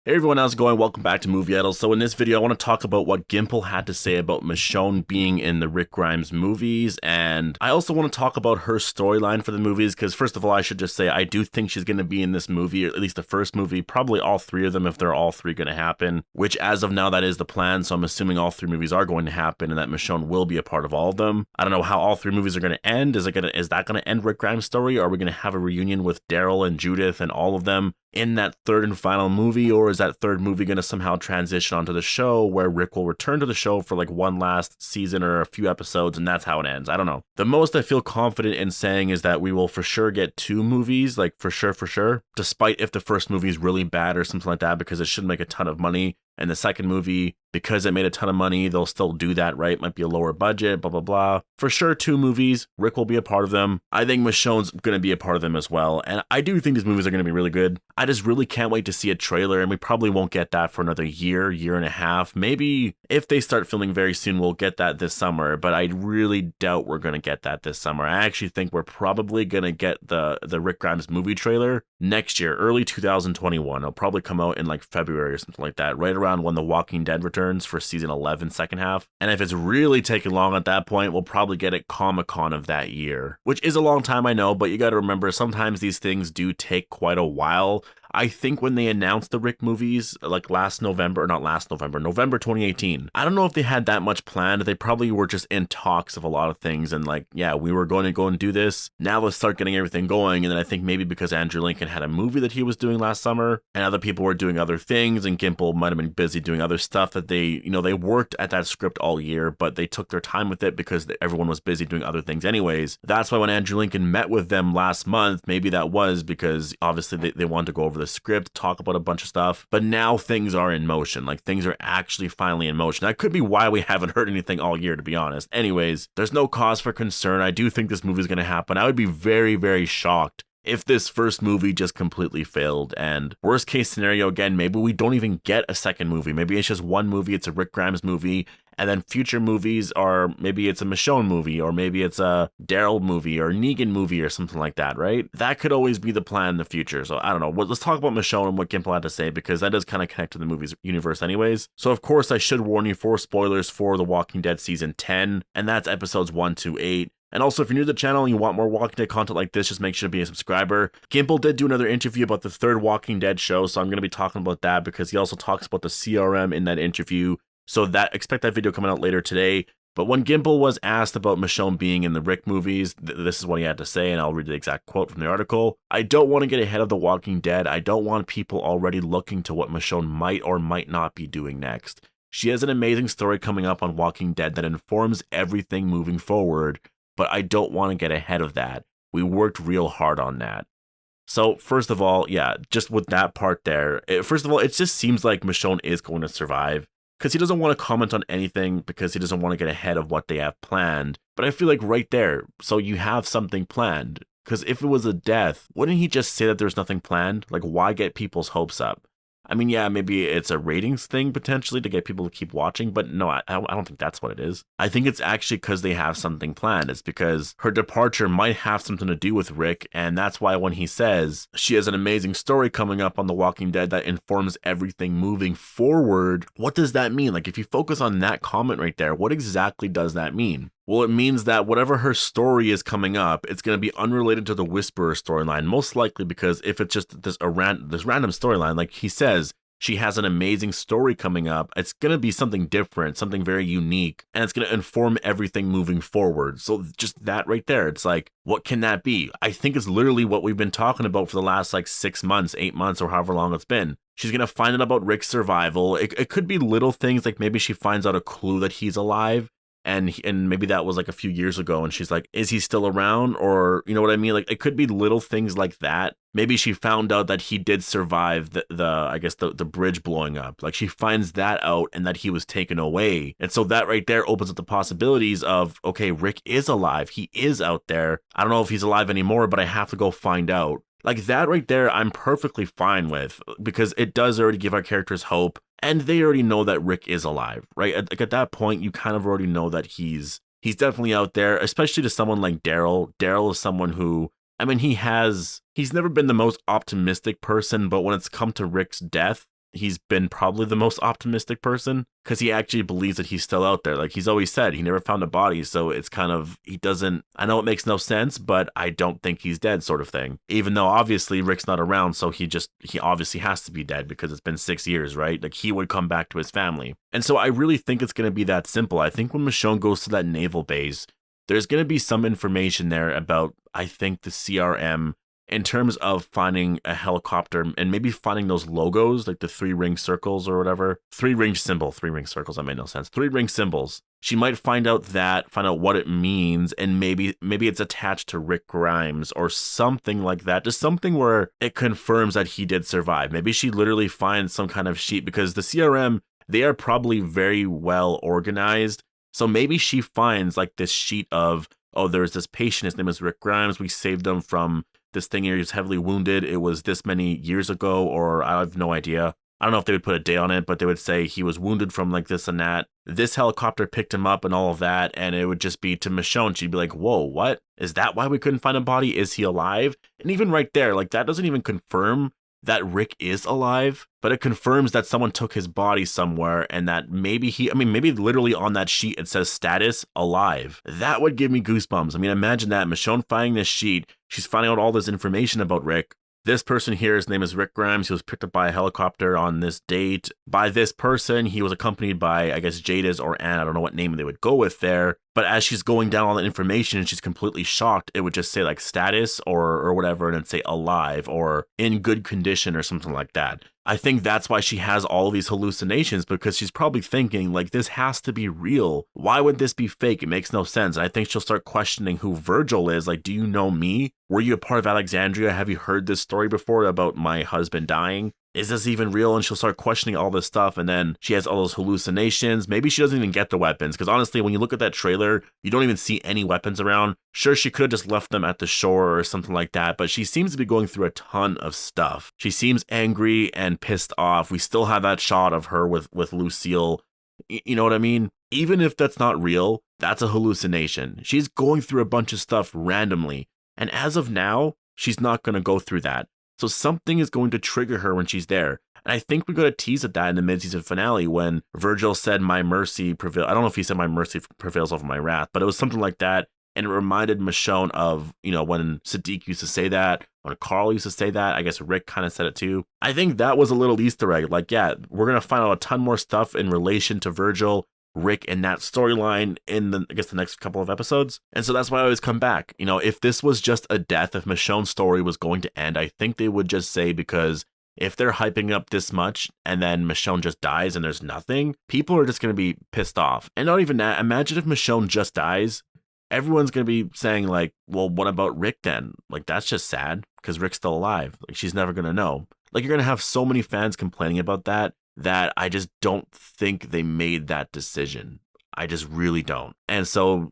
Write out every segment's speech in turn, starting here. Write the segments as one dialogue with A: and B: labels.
A: Hey everyone, how's it going? Welcome back to MOVIEidol. So in this video, I want to talk about what Gimple had to say about Michonne being in the Rick Grimes movies, and I also want to talk about her storyline for the movies, because first of all, I should just say I do think she's going to be in this movie, or at least the first movie, probably all three of them if they're all three going to happen, which as of now, that is the plan, so I'm assuming all three movies are going to happen and that Michonne will be a part of all of them. I don't know how all three movies are going to end. Is that going to end Rick Grimes' story, or are we going to have a reunion with Daryl and Judith and all of them in that third and final movie, or is that third movie going to somehow transition onto the show where Rick will return to the show for like one last season or a few episodes and that's how it ends? I don't know. The most I feel confident in saying is that we will for sure get two movies, like for sure, despite if the first movie is really bad or something like that, because it should make a ton of money. And the second movie, because it made a ton of money, they'll still do that, right? Might be a lower budget, blah, blah, blah. For sure, two movies. Rick will be a part of them. I think Michonne's going to be a part of them as well. And I do think these movies are going to be really good. I just really can't wait to see a trailer, and we probably won't get that for another year and a half. Maybe if they start filming very soon, we'll get that this summer, but I really doubt we're going to get that this summer. I actually think we're probably going to get the Rick Grimes movie trailer next year, early 2021. It'll probably come out in like February or something like that, right around when The Walking Dead returns for season 11 second half. And if it's really taking long at that point, we'll probably get it Comic-Con of that year, which is a long time, I know, but you got to remember sometimes these things do take quite a while. I think when they announced the Rick movies, like November 2018, I don't know if they had that much planned. They probably were just in talks of a lot of things and like, yeah, we were going to go and do this. Now let's start getting everything going. And then I think maybe because Andrew Lincoln had a movie that he was doing last summer and other people were doing other things and Gimple might have been busy doing other stuff that they worked at that script all year, but they took their time with it because everyone was busy doing other things anyways. That's why when Andrew Lincoln met with them last month, maybe that was because obviously they wanted to go over the script, talk about a bunch of stuff, but now things are in motion. Like things are actually finally in motion. That could be why we haven't heard anything all year, to be honest. Anyways, there's no cause for concern. I do think this movie is going to happen. I would be very, very shocked if this first movie just completely failed. And worst case scenario, again, maybe we don't even get a second movie. Maybe it's just one movie. It's a Rick Grimes movie. And then future movies are, maybe it's a Michonne movie, or maybe it's a Daryl movie or Negan movie or something like that, right? That could always be the plan in the future. So I don't know. Let's talk about Michonne and what Gimple had to say, because that does kind of connect to the movie's universe anyways. So of course, I should warn you for spoilers for The Walking Dead Season 10, and that's episodes 1 to 8. And also, if you're new to the channel and you want more Walking Dead content like this, just make sure to be a subscriber. Gimple did do another interview about the third Walking Dead show, so I'm going to be talking about that because he also talks about the CRM in that interview. So expect that video coming out later today. But when Gimple was asked about Michonne being in the Rick movies, this is what he had to say, and I'll read the exact quote from the article. "I don't want to get ahead of The Walking Dead. I don't want people already looking to what Michonne might or might not be doing next. She has an amazing story coming up on Walking Dead that informs everything moving forward, but I don't want to get ahead of that. We worked real hard on that." So first of all, yeah, just with that part there, first of all, it just seems like Michonne is going to survive, because he doesn't want to comment on anything because he doesn't want to get ahead of what they have planned. But I feel like right there, so you have something planned. Because if it was a death, wouldn't he just say that there's nothing planned? Like, why get people's hopes up? I mean, yeah, maybe it's a ratings thing potentially to get people to keep watching, but no, I don't think that's what it is. I think it's actually because they have something planned. It's because her departure might have something to do with Rick, and that's why when he says she has an amazing story coming up on The Walking Dead that informs everything moving forward, what does that mean? Like, if you focus on that comment right there, what exactly does that mean? Well, it means that whatever her story is coming up, it's going to be unrelated to the Whisperer storyline, most likely, because if it's just this random storyline, like he says, she has an amazing story coming up, it's going to be something different, something very unique, and it's going to inform everything moving forward. So just that right there, it's like, what can that be? I think it's literally what we've been talking about for the last like 6 months, 8 months, or however long it's been. She's going to find out about Rick's survival. It could be little things, like maybe she finds out a clue that he's alive. And maybe that was like a few years ago and she's like, is he still around? Or, you know what I mean? Like, it could be little things like that. Maybe she found out that he did survive the bridge blowing up. Like, she finds that out and that he was taken away. And so that right there opens up the possibilities of, okay, Rick is alive. He is out there. I don't know if he's alive anymore, but I have to go find out. Like, that right there, I'm perfectly fine with, because it does already give our characters hope. And they already know that Rick is alive, right? Like, at that point, you kind of already know that he's definitely out there, especially to someone like Daryl. Daryl is someone who, I mean, he's never been the most optimistic person, but when it's come to Rick's death, he's been probably the most optimistic person because he actually believes that he's still out there. Like he's always said, he never found a body. So it's kind of, he doesn't, I know it makes no sense, but I don't think he's dead sort of thing. Even though obviously Rick's not around. So he obviously has to be dead because it's been 6 years, right? Like he would come back to his family. And so I really think it's going to be that simple. I think when Michonne goes to that naval base, there's going to be some information there about, I think, the CRM in terms of finding a helicopter and maybe finding those logos, like the 3-ring circles or whatever. 3-ring symbol, 3-ring circles, that made no sense. 3-ring symbols. She might find out what it means, and maybe it's attached to Rick Grimes or something like that. Just something where it confirms that he did survive. Maybe she literally finds some kind of sheet, because the CRM, they are probably very well organized. So maybe she finds like this sheet of, oh, there's this patient, his name is Rick Grimes. We saved him from this thing here. He was heavily wounded. It was this many years ago, or I have no idea. I don't know if they would put a day on it, but they would say he was wounded from like this and that. This helicopter picked him up and all of that. And it would just be to Michonne. She'd be like, whoa, what? Is that why we couldn't find a body? Is he alive? And even right there, like that doesn't even confirm that Rick is alive, but it confirms that someone took his body somewhere and that maybe maybe literally on that sheet it says status alive. That would give me goosebumps. I mean, imagine that, Michonne finding this sheet, she's finding out all this information about Rick. This person here, his name is Rick Grimes. He was picked up by a helicopter on this date. By this person, he was accompanied by, I guess, Jada's or Anne. I don't know what name they would go with there. But as she's going down all that information and she's completely shocked, it would just say like status or whatever, and then say alive or in good condition or something like that. I think that's why she has all these hallucinations, because she's probably thinking like, this has to be real. Why would this be fake? It makes no sense. And I think she'll start questioning who Virgil is. Like, do you know me? Were you a part of Alexandria? Have you heard this story before about my husband dying? Is this even real? And she'll start questioning all this stuff. And then she has all those hallucinations. Maybe she doesn't even get the weapons. Because honestly, when you look at that trailer, you don't even see any weapons around. Sure, she could have just left them at the shore or something like that. But she seems to be going through a ton of stuff. She seems angry and pissed off. We still have that shot of her with Lucille. You know what I mean? Even if that's not real, that's a hallucination. She's going through a bunch of stuff randomly. And as of now, she's not going to go through that. So something is going to trigger her when she's there. And I think we got a tease at that in the mid-season finale when Virgil said, my mercy prevails. I don't know if he said my mercy prevails over my wrath, but it was something like that. And it reminded Michonne of, when Sadiq used to say that, when Carl used to say that. I guess Rick kind of said it too. I think that was a little Easter egg. Like, yeah, we're going to find out a ton more stuff in relation to Virgil, Rick, and that storyline in the next couple of episodes. And so that's why I always come back. If this was just a death, if Michonne's story was going to end, I think they would just say, because if they're hyping up this much and then Michonne just dies and there's nothing, people are just going to be pissed off. And not even that, imagine if Michonne just dies, everyone's going to be saying like, well, what about Rick then? Like, that's just sad because Rick's still alive. Like, she's never going to know. Like, you're going to have so many fans complaining about that I just don't think they made that decision. I just really don't. And so,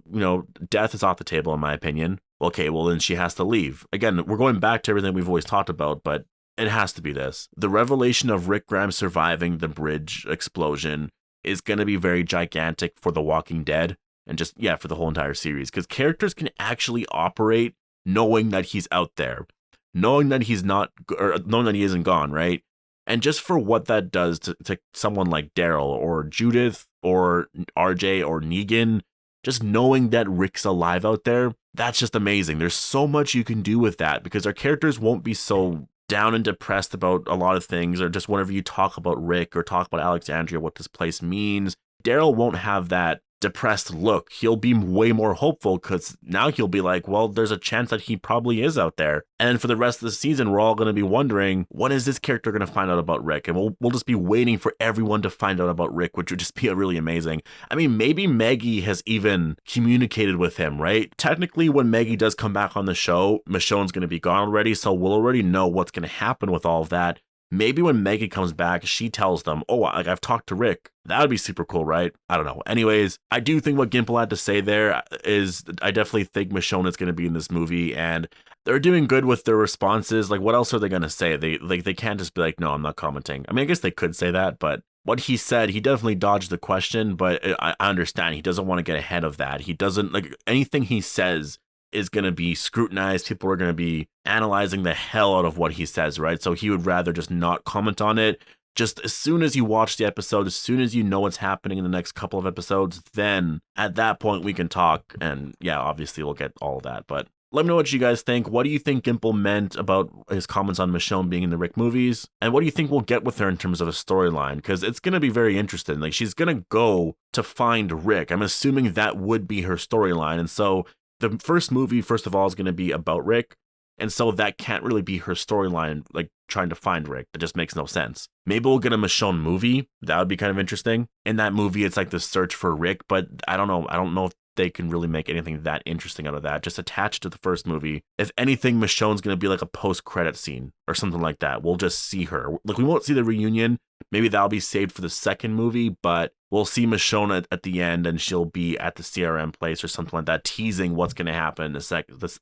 A: death is off the table in my opinion. Okay, well then she has to leave. Again, we're going back to everything we've always talked about, but it has to be this. The revelation of Rick Grimes surviving the bridge explosion is going to be very gigantic for The Walking Dead and just, for the whole entire series, because characters can actually operate knowing that he's out there, knowing that he's not, or knowing that he isn't gone, right? And just for what that does to someone like Daryl or Judith or RJ or Negan, just knowing that Rick's alive out there, that's just amazing. There's so much you can do with that, because our characters won't be so down and depressed about a lot of things, or just whenever you talk about Rick or talk about Alexandria, what this place means, Daryl won't have that depressed look. He'll be way more hopeful, because now he'll be like, well, there's a chance that he probably is out there. And for the rest of the season, we're all going to be wondering, when is this character going to find out about Rick? And we'll just be waiting for everyone to find out about Rick, which would just be really amazing. I mean, maybe Maggie has even communicated with him, right? Technically, when Maggie does come back on the show, Michonne's going to be gone already, so we'll already know what's going to happen with all of that. Maybe when Maggie comes back, she tells them, oh, like, I've talked to Rick. That would be super cool, right? I don't know. Anyways, I do think what Gimple had to say there is, I definitely think Michonne is going to be in this movie, and they're doing good with their responses. Like, what else are they going to say? They can't just be like, no, I'm not commenting. I mean, I guess they could say that, but what he said, he definitely dodged the question, but I understand. He doesn't want to get ahead of that. He doesn't, like, anything he says is going to be scrutinized. People are going to be analyzing the hell out of what he says, right? So he would rather just not comment on it. just as soon as you watch the episode, as soon as you know what's happening in the next couple of episodes, then at that point we can talk. And yeah, obviously we'll get all of that. But let me know what you guys think. What do you think Gimple meant about his comments on Michonne being in the Rick movies? And what do you think we'll get with her in terms of a storyline? Because it's going to be very interesting. Like, she's going to go to find Rick. I'm assuming that would be her storyline. And so the first movie, first of all, is going to be about Rick. And so that can't really be her storyline, like trying to find Rick. That just makes no sense. Maybe we'll get a Michonne movie. That would be kind of interesting. In that movie, it's like the search for Rick, but I don't know. I don't know if they can really make anything that interesting out of that. Just attach it to the first movie. If anything, Michonne's going to be like a post-credit scene or something like that. We'll just see her. Like, we won't see the reunion. Maybe that'll be saved for the second movie, but we'll see Michonne at the end, and she'll be at the CRM place or something like that, teasing what's going to happen in the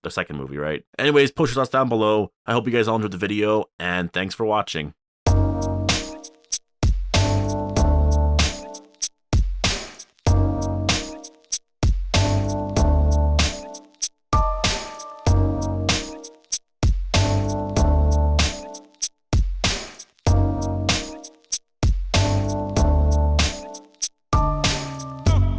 A: second movie, right? Anyways, post your thoughts down below. I hope you guys all enjoyed the video, and thanks for watching.